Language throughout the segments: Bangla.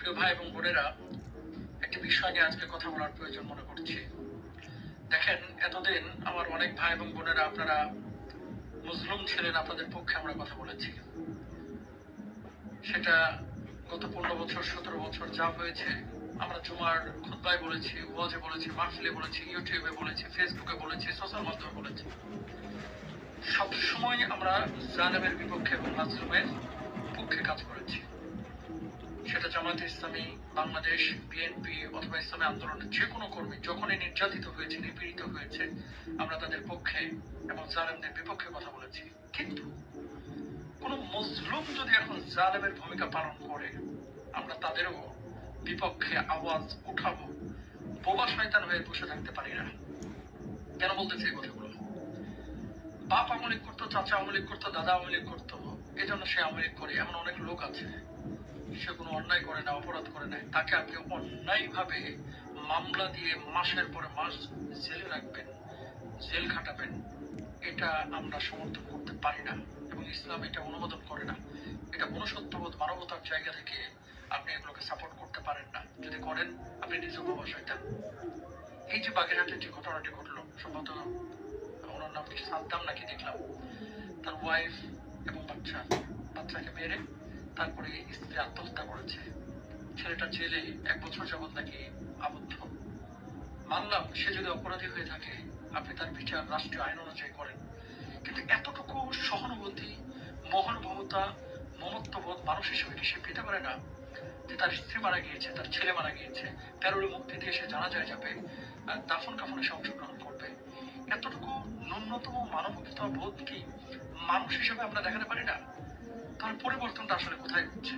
প্রিয় ভাই এবং বোনেরা, একটি বিষয় নিয়ে আজকে কথা বলার প্রয়োজন মনে করছি। দেখেন, এতদিন আমার অনেক ভাই এবং বোনেরা আপনারা মুসলিম ছিলেন, আপনাদের পক্ষে আমরা কথা বলেছি। সেটা গত 15 বছর 17 বছর যা হয়েছে, আমরা জুমার খুতবায় বলেছি, ওয়াজে বলেছি, মাহফিলে বলেছি, ইউটিউবে বলেছি, ফেসবুকে বলেছি, সোশ্যাল মাধ্যমে বলেছি। সবসময় আমরা জালেমের বিপক্ষে এবং মাজলুমের পক্ষে কাজ করেছি। সেটা জামায়াতে ইসলামী, বাংলাদেশ, বিএনপি অথবা ইসলামী আন্দোলনের যে কোনো কর্মী যখনই নির্যাতিত হয়েছে, নিপীড়িত হয়েছে, আমরা তাদের পক্ষে এবং জালেমদের বিপক্ষে কথা বলেছি। কিন্তু কোন মজলুম যদি এখন জালেমের ভূমিকা পালন করে, আমরা তাদেরও বিপক্ষে আওয়াজ উঠাবো। বোবা শয়তান হয়ে বসে থাকতে পারি না। কেন বলতেছি এই কথাগুলো? বাপ আওয়ামী লীগ করতো, চাচা আওয়ামী লীগ করতো, দাদা আওয়ামী লীগ করতো, এজন্য সে আওয়ামী লীগ করে, এমন অনেক লোক আছে। সে কোনো অন্যায় করে না, অপরাধ করে নাই, তাকে আপনি অন্যায়ভাবে মামলা দিয়ে মাসের পর মাস জেলে রাখবেন, জেল খাটাবেন, এটা আমরা সমর্থন করতে পারি না এবং ইসলাম এটা অনুমোদন করে না। এটা মনুষ্যত্ববোধ, মানবতার জায়গা থেকে আপনি এগুলোকে সাপোর্ট করতে পারেন না। যদি করেন, আপনি নিজেও বাবা শয়তান। এই যে বাগেরহাটের যে ঘটনাটি ঘটলো, সম্ভবত ওনার নাম কি সাদ্দাম নাকি দেখলাম, তার ওয়াইফ এবং বাচ্চাকে মেরে তারপরে স্ত্রী আত্মহত্যা করেছে। ছেলেটা জেলে 1 বছর যাবৎ নাকি আবদ্ধ। মানলাম সে যদি অপরাধী হয়ে থাকে, আপনি তার বিচার রাষ্ট্রীয় আইন অনুযায়ী করেন, কিন্তু এতটুকু সহানুভূতি, মহানুভবতা, মমত্ববোধ মানুষ হিসেবে কি সে পেতে পারে না? যে তার স্ত্রী মারা গিয়েছে, তার ছেলে মারা গিয়েছে, প্যারোলে মুক্তি দিয়ে সে জানাজায় যাবে, দাফন কাফনে সে অংশগ্রহণ করবে। এতটুকু ন্যূনতম মানবতা বোধ কি মানুষ হিসেবে আমরা দেখাতে পারি না? তার পরিবর্তনটা আসলে কোথায় হচ্ছে?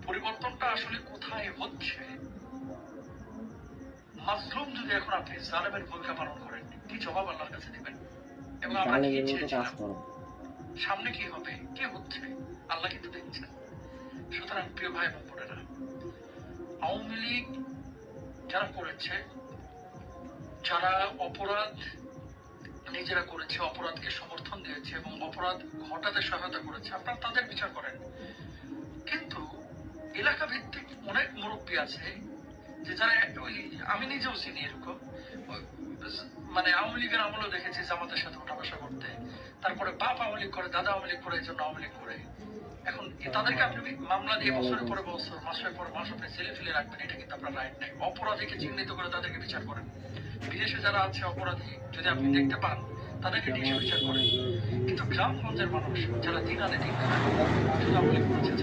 পরিবর্তনটা আসলে কোথায় হচ্ছে? মাজলুম যদি এখন আপনি জালেমের ভূমিকা পালন করেন, কি জবাব আল্লাহর কাছে দিবেন? এবং আমরা কি চেয়েছিলাম? সামনে কি হবে, কি হচ্ছে, আল্লাহ কিন্তু দেখছেন। সুতরাং প্রিয় ভাই এবং বোনেরা, আওয়ামী লীগ যারা করেছে, যারা অপরাধ নিজেরা করেছে, অপরাধকে সমর্থন দিয়েছে এবং অপরাধ ঘটাতে সহায়তা করেছে, আপনারা তাদের বিচার করেন। কিন্তু এলাকা ভিত্তিক অনেক মুরব্বী আছে যে যারা ওই, আমি নিজেও চিনি এরকম, মানে আওয়ামী লীগের আমলেও দেখেছি জামাতের সাথে ওঠা বসা করতে, তারপরে বাপ আওয়ামী লীগ করে, দাদা আওয়ামী লীগ করে, এই জন্য আওয়ামী লীগ করে। এখন তাদেরকে আপনি মামলা দিয়ে বছরের পরে বছর, মাসের পর মাস আপনি জেলে ফেলে রাখবেন, এটা কিন্তু আপনার রাইট নাই। অপরাধীকে চিহ্নিত করে তাদেরকে বিচার করেন। বিদেশে যারা আছে অপরাধী যদি আপনি দেখতে পান, তাদেরকে নিয়ে বিচার করেন। কিন্তু গ্রামগঞ্জের মানুষ যারা দিন আনে দিন খায়, শুধু আওয়ামী লীগ করেছে,